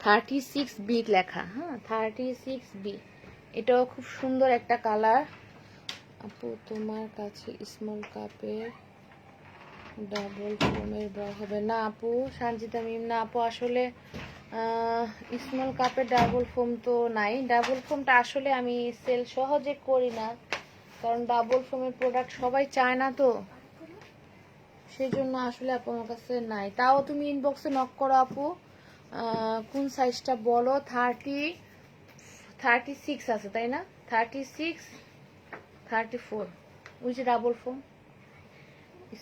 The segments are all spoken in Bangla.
36B লেখা, হ্যাঁ 36B। এটাও খুব সুন্দর একটা কালার। আপু তোমার কাছে স্মল কাপের ডাবল ফোমের বড় হবে না আপু? সানজিদা মিম, না আপু আসলে স্মল কাপের ডাবল ফোম তো নাই। ডাবল ফোমটা আসলে আমি সেল সহজে করি না, কারণ ডাবল ফোমের প্রোডাক্ট সবাই চায় না, তো সেই জন্য আসলে আপু আমার কাছে নাই। তাও তুমি ইনবক্সে নক করো আপু, কোন সাইজটা বলো। 36 আছে তাই না? 36, 34, ওই যে ডাবল ফোম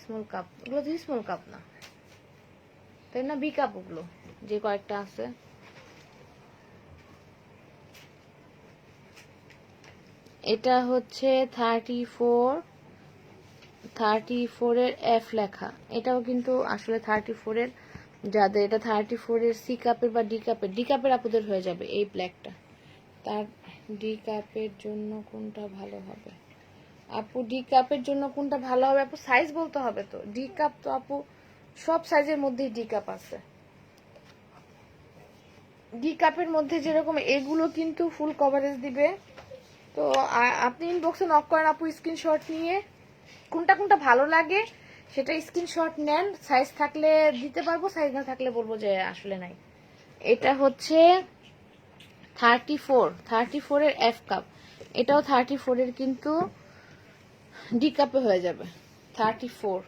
স্মল কাপ, ওগুলো তো স্মল কাপ না তাই না? বি কাপ ওগুলো যে কয়েকটা আছে। এটা হচ্ছে 34 এর এফ লেখা। এটাও কিন্তু আসলে 34 এর, যাদের এটা 34 এর সি কাপের বা ডি কাপের আপুদের হয়ে যাবে এই ব্ল্যাকটা। তার ডি কাপের জন্য কোনটা ভালো হবে আপু? ডি কাপের জন্য কোনটা ভালো হবে আপু? সাইজ বলতে হবে তো। ডি কাপ তো আপু সব সাইজের মধ্যেই ডি কাপ আছে। ডি কাপের মধ্যে যেরকম এগুলো কিন্তু ফুল কভারেজ দিবে। তো আপনি ইনবক্সে নক করেন আপু, স্ক্রিনশট নিয়ে কোনটা কোনটা ভালো লাগে সেটা স্ক্রিনশট নেন। সাইজ থাকলে দিতে পারবো, সাইজ না থাকলে বলবো যে আসলে নাই। এটা হচ্ছে 34 এর এফ কাপ। এটাও 34 এর কিন্তু ডি কাপে হয়ে যাবে। 34।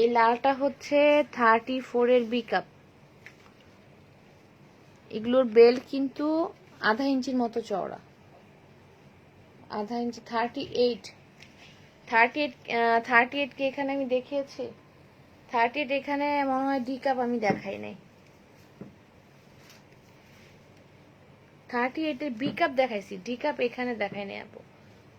এই লালটা হচ্ছে 34 এর বি কাপ। এগুলোর বেল্ট কিন্তু আধা ইঞ্চির মতো চওড়া, আধা ইঞ্চি। 38 কে এখানে আমি দেখিয়েছি। 38 এখানে মনে হয় ডি কাপ আমি দেখাই নাই। 38 এর বি কাপ দেখাইছি, ডি কাপ এখানে দেখাই নাই আপু।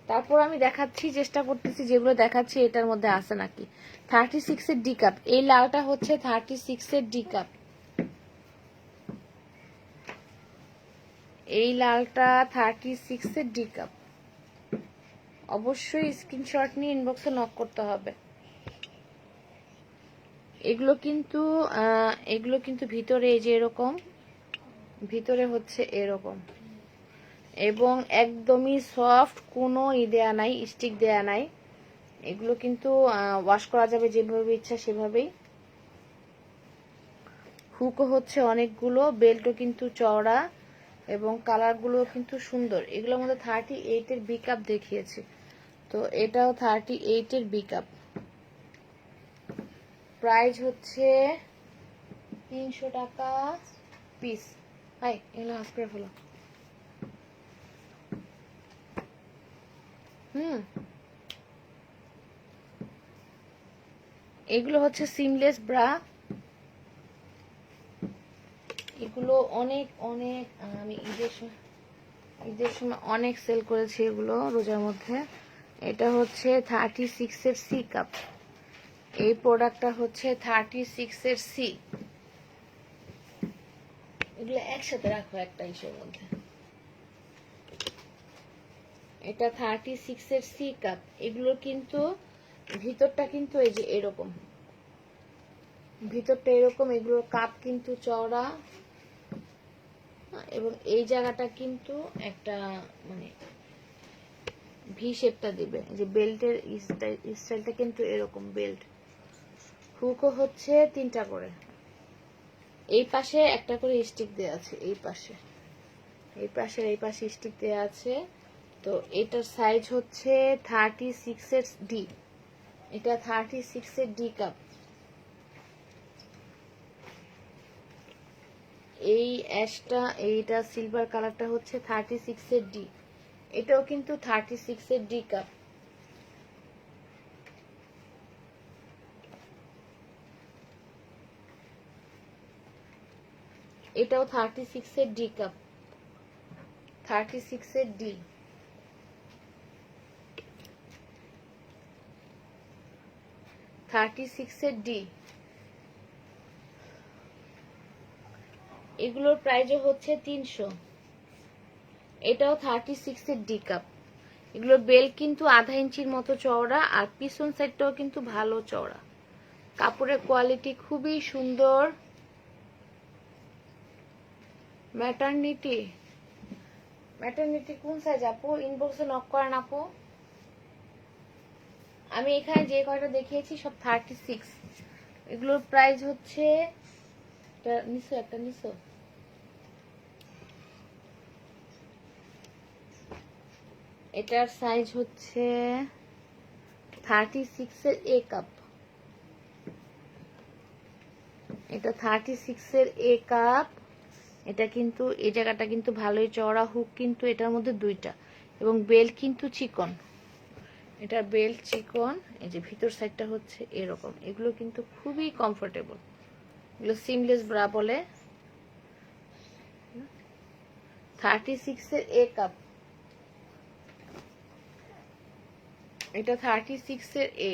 তারপর আমি দেখাচ্ছি, চেষ্টা করতেছি যেগুলো দেখাচ্ছি এটার মধ্যে আছে নাকি। 36 এর ডি কাপ, এই লালটা হচ্ছে 36 এর ডি কাপ। এই লালটা 36 এর ডি কাপ। অবশ্যই স্ক্রিনশট নিয়ে ইনবক্সে নক করতে হবে। এগুলো কিন্তু ভিতরে এই যে এরকম, ভিতরে হচ্ছে এরকম, এবং একদমই সফট, কোনো দেয়া নাই, স্টিক দেয়া নাই। এগুলো কিন্তু ওয়াশ করা যাবে যেভাবে ইচ্ছা সেভাবেই। হুকও হচ্ছে অনেকগুলো, বেল্টও কিন্তু চওড়া, এবং কালারগুলো কিন্তু সুন্দর। এগুলোর মধ্যে 38 এর বি কাপ দেখিয়েছি, তো এটাও 38 এর বি কাপ। প্রাইস হচ্ছে 300 টাকা পিস। হাই, এগুলো হাফ করে ফেলো। এগুলো হচ্ছে সিমলেস ব্রা। এগুলো অনেক অনেক আমি ঈদের সময় অনেক সেল করেছি এগুলো রোজার মধ্যে। এটা হচ্ছে 36 এর সি কাপ। এই প্রোডাক্টটা হচ্ছে 36 এর সি। এগুলো একসাথে রাখো একটা ইসের মধ্যে। এটা 36 এর সি কাপ। এগুলো কিন্তু ভিতরটা কিন্তু এই যে এরকম, ভিতরটা এরকম। এগুলোর কাপ কিন্তু চওড়া, এবং এই জায়গাটা কিন্তু একটা মানে ভি শেপটা দিবে। যে বেল্টের স্টাইলটা কিন্তু এরকম বেল্ট। হুকও হচ্ছে 3টা করে, এই পাশে একটা করে স্টিক দেওয়া আছে, এই পাশে, এই পাশে স্টিক দেওয়া আছে। তো এটার সাইজ হচ্ছে 36 এর ডি। এটা 36 এর ডি কাপ। এই অ্যাশটা, এইটা সিলভার কালারটা হচ্ছে 36 এর ডি। এটাও কিন্তু 36 এর ডি কাপ। এটাও 36 এর ডি কাপ। 36 এর ডি। এগুলোর প্রাইস হচ্ছে 300। এটাও 36 এর ডি কাপ। এগুলোর বেল কিন্তু আধা ইঞ্চির মতো চওড়া, আর পিছন সাইডটাও কিন্তু ভালো চওড়া। কাপড়ের কোয়ালিটি খুবই সুন্দর। ম্যাটারনিটি কোন সাইজ আপু? ইনবক্সে নক করেন আপু। আমি এখানে যে কয়টা দেখিয়েছি সব 36। এগুলোর প্রাইস হচ্ছে একটা নিচো এটার সাইজ হচ্ছে 36 এর এ কাপ। এটা 36 এর এ কাপ। এটা কিন্তু এই জায়গাটা কিন্তু ভালোই চওড়া, হুক কিন্তু এটার মধ্যে দুইটা, এবং বেল্ট কিন্তু চিকন। এটার বেল্ট চিকন। এই যে ভিতর সাইডটা হচ্ছে এরকম। এগুলো কিন্তু খুবই কমফোর্টেবল। এগুলো সিমলেস ব্রা বলে। 36 এর এ কাপ। এটা 36 এর এ।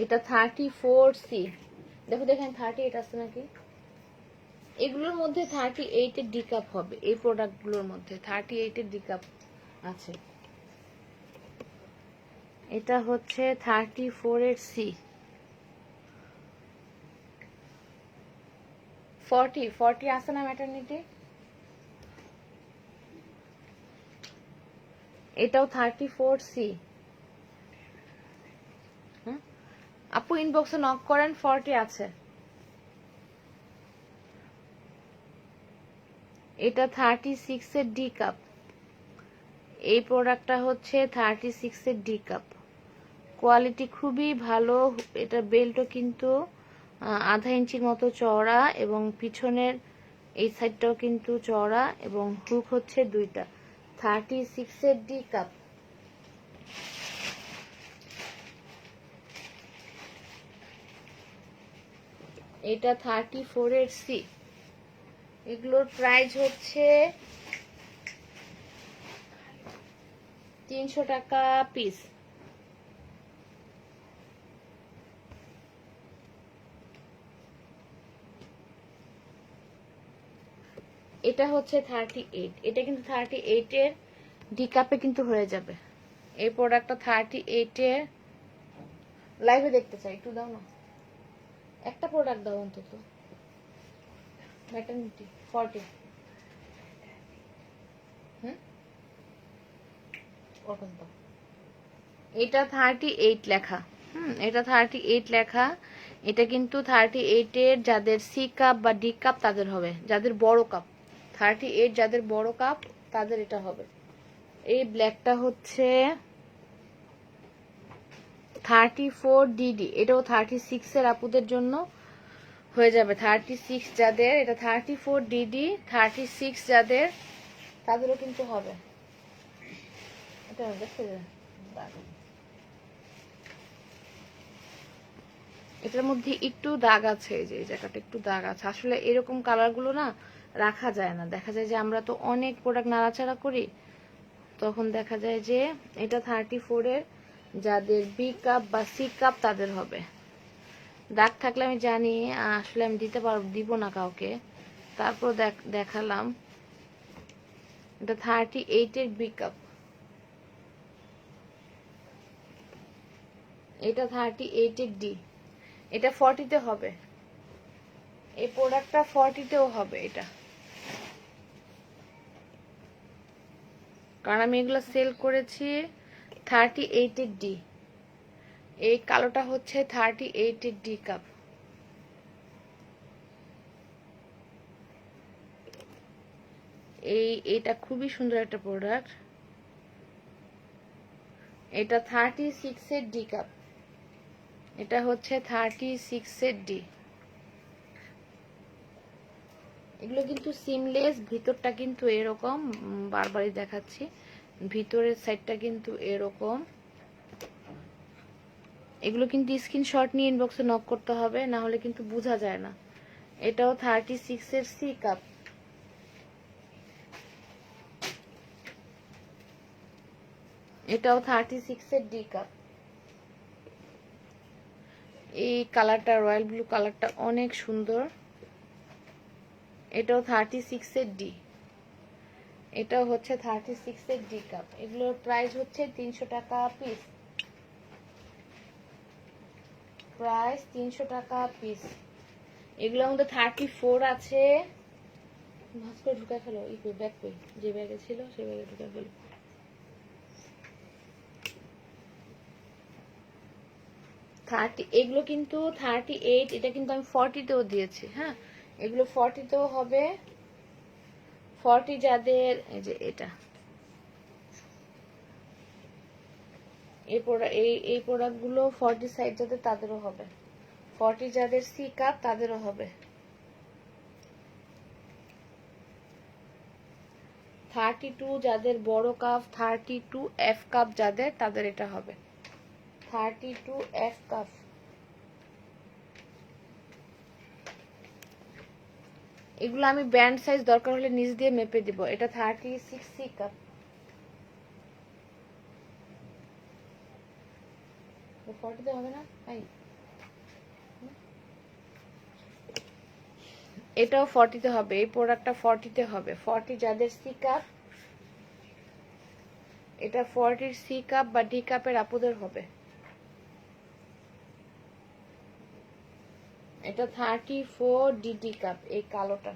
এটা 34 সি। দেখো দেখেন 38 আছে নাকি। এগুলোর মধ্যে 38 এর ডি কাপ হবে। এই প্রোডাক্টগুলোর মধ্যে 38 এর ডি কাপ আছে। এটা হচ্ছে 34 এর সি। 40 আছে না ম্যাটারনিটি? এটাও 34 সি। আপু ইনবক্সে নক করেন, 40 আছে। এটা 36 এর ডি কাপ। এই প্রোডাক্টটা হচ্ছে 36 এর ডি কাপ। কোয়ালিটি খুবই ভালো। এটা বেল্টও কিন্তু আধা ইঞ্চির মতো চওড়া, এবং পিছনের এই সাইডটাও কিন্তু চওড়া, এবং হুক হচ্ছে দুইটা। 36 এর ডি কাপ। এটা 34 এর সি। এগুলোর প্রাইস হচ্ছে 300 টাকা পিস। এটা হচ্ছে 38। এটা কিন্তু 38 এর ডি কাপে কিন্তু হয়ে যাবে। এই প্রোডাক্টটা 38 এর। লাইভে দেখতে চাই, একটু দাও না, একটা প্রোডাক্ট দাও অন্তত। ম্যাটারনিটি 40। এটা 38 লেখা। এটা 38 লেখা। এটা কিন্তু 38 এর যাদের সি কাপ বা ডি কাপ তাদের হবে, যাদের বড় কাপ। 38 যাদের বড় কাপ তাদের এটা হবে। এই ব্ল্যাকটা হচ্ছে 34 ডিডি। এটাও 36 এর আপুদের জন্য হয়ে যাবে। 36 যাদের, এটা 34 ডিডি। 36 যাদের তাদেরও কিন্তু হবে। এটা দেখতে এটার মধ্যে একটু দাগ আছে, এই যে এই জায়গাটা একটু দাগ আছে। আসলে এরকম কালারগুলো না রাখা যায় না। দেখা যায় যে আমরা তো অনেক প্রোডাক্ট নাড়াচাড়া করি, তখন দেখা যায় যে এটা 34 এর যাদের বি কাপ বা সি কাপ তাদের হবে। দাগ থাকলে আমি জানি, আসলে আমি দিব না কাউকে, তারপর দেখালাম। এটা 38 এর বি কাপ। এটা 38 এর ডি। এটা 40 তে হবে। এই প্রোডাক্টটা 40 তেও হবে এটা, কারণ আমি এগুলো সেল করেছি 38 এর ডি। এই কালোটা হচ্ছে 38 এর ডি কাপ। এইটা খুবই সুন্দর একটা প্রোডাক্ট। এটা 36 এর ডি কাপ। এটা হচ্ছে 36 এর ডি। এগুলো কিন্তু সিমলেস। ভিতরটা কিন্তু এরকম, বারবারই দেখাচ্ছি, ভিতরের সাইডটা কিন্তু এরকম। এগুলো কিন্তু স্ক্রিনশট নিয়ে ইনবক্সে নক করতে হবে, না হলে কিন্তু বোঝা যায় না। এটাও 36 এর সি কাপ। এটাও 36 এর ডি কাপ। এই কালারটা, রয়্যাল ব্লু কালারটা অনেক সুন্দর। এটাও 36 এর ডি। এটা হচ্ছে 36 এর ডি কাপ, এগুলোর প্রাইস হচ্ছে 300 টাকা পিস, প্রাইস 300 টাকা পিস। এগুলোর মধ্যে 34 আছে, ভাজ করে ঢুকায় ফেলো, ব্যাগ কই, যে ব্যাগে ছিল সেই ব্যাগে ঢুকায় ফেলো। এগুলো কিন্তু 38, এটা কিন্তু আমি 40তেও দিয়েছি। হ্যাঁ, এগুলো 40তেও হবে, 40 যাদের, এই যে এটা এই প্রোডাক্টগুলো 40 সাইজ যাদের তাদেরও হবে, 40 যাদের সি কাপ তাদেরও হবে, 32 যাদের বড় কাপ, 32 এফ কাপ যাদের তাদের এটা হবে, 32 এফ কাপ। এগুলো আমি ব্যান্ড সাইজ দরকার হলে নিচ দিয়ে মেপে দিব। এটা 36 সি কাপ, 40তে হবে না ভাই? এটাও 40তে হবে, এই প্রোডাক্টটা 40তে হবে, 40 যাদের সি কাপ, এটা 40 সি কাপ বা ডি কাপের আপুদের হবে। এটা 34 ডিডি কাপ, এই কালোটা।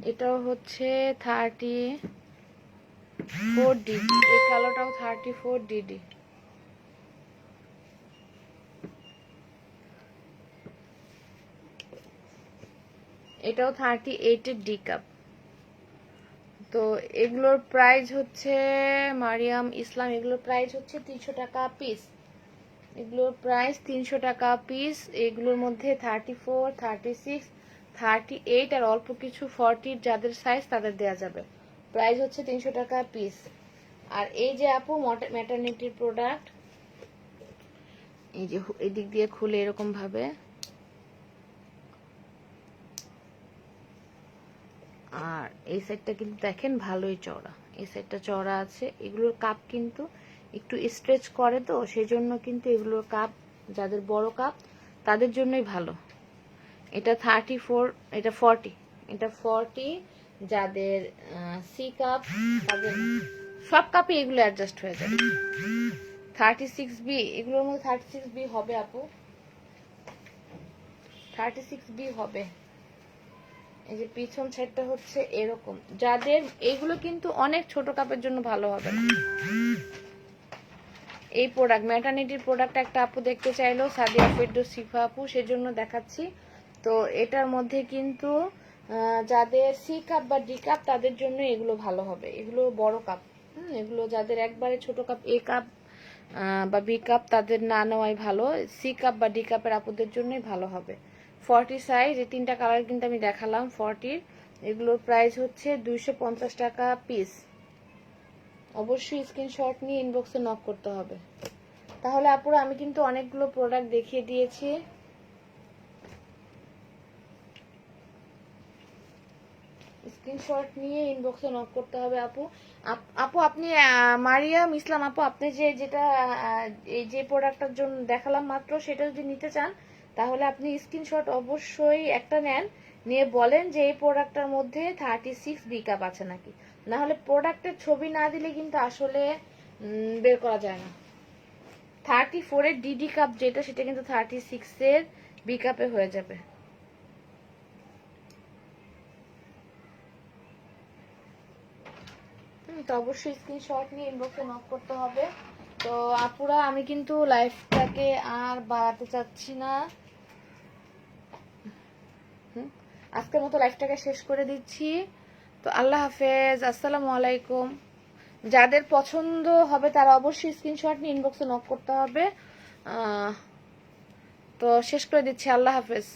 এটাও হচ্ছে 34 ডিডি, এই কালোটাও 34 ডিডি। এটাও 38 এর ডি কাপ। তো এগুলোর প্রাইস হচ্ছে, মারিয়াম ইসলাম, এগুলোর প্রাইস হচ্ছে 300 টাকা পিস, এগুলোর প্রাইস 300 টাকা পিস। এগুলোর মধ্যে 34, 36, 38 আর অল্প কিছু 40 যাদের সাইজ তাদের দেয়া যাবে। প্রাইস হচ্ছে 300 টাকা পিস। আর এই যে আপু ম্যাটারনিটির প্রোডাক্ট, এই যে এদিক দিয়ে খুলে এরকম ভাবে, আর এই সাইডটা কিন্তু দেখেন ভালোই চওড়া, এই সাইডটা চওড়া আছে। এগুলোর কাপ কিন্তু একটু স্ট্রেচ করে, তো সেই জন্য কিন্তু এগুলোর কাপ যাদের বড় কাপ তাদের জন্যই ভালো। এটা 34, এটা 40, এটা 40 যাদের সি কাপ তাদের সব কাপে এগুলো অ্যাডজাস্ট হয়ে যাবে। 36B, এগুলোর মধ্যে 36B হবে আপু, 36B হবে। এই যে পিছন সাইডটা হচ্ছে এরকম, যাদের এগুলো কিন্তু অনেক ছোট কাপের জন্য ভালো হবে না। এই প্রোডাক্ট ম্যাটারনিটির প্রোডাক্ট একটা আপু দেখতে চাইলো, সাদিয়া ফেরদৌস সিফা আপু, সেজন্য দেখাচ্ছি। তো এটার মধ্যে কিন্তু যাদের সি কাপ বা ডি কাপ তাদের জন্য এগুলো ভালো হবে, এগুলো বড় কাপ। এগুলো যাদের একবারে ছোট কাপ, এ কাপ বা বি কাপ, তাদের না নেওয়াই ভালো। সি কাপ বা ডি কাপের আপুদের জন্যই ভালো হবে। 40 সাইজ, এই তিনটা কালার কিন্তু আমি দেখালাম 40। এগুলোর প্রাইস হচ্ছে 250 টাকা পিস। অবশ্যই স্ক্রিনশট নিয়ে ইনবক্সে নক করতে হবে। তাহলে আপুরা আমি কিন্তু অনেকগুলো প্রোডাক্ট দেখিয়ে দিয়েছি। স্ক্রিনশট নিয়ে ইনবক্সে নক করতে হবে আপু। আপু আপনি মারিয়াম ইসলাম আপু, আপনি যেটা এই যে প্রোডাক্টটার জন্য দেখালাম মাত্র, সেটা যদি নিতে চান তাহলে আপনি স্ক্রিনশট অবশ্যই একটা নেন, নিয়ে বলেন যে এই প্রোডাক্টটার মধ্যে 36 বি কাপ আছে নাকি। না হলে প্রোডাক্টের ছবি না দিলে কিন্তু আসলে বের করা যায় না। 34 এর ডিডি কাপ যেটা, সেটা কিন্তু 36 এর বি কাপে হয়ে যাবে। তো অবশ্যই স্ক্রিনশট নিয়ে ইনবক্সে নক করতে হবে। তো আপুরা আমি কিন্তু লাইফটাকে আর বাড়াতে চাচ্ছি না, আজকের মতো লাইফটাকে শেষ করে দিচ্ছি। তো আল্লাহ হাফেজ, আসসালামু আলাইকুম। যাদের পছন্দ হবে তারা অবশ্যই স্ক্রিনশট নিয়ে ইনবক্সে নক করতে হবে। তো শেষ করে দিচ্ছি, আল্লাহ হাফেজ।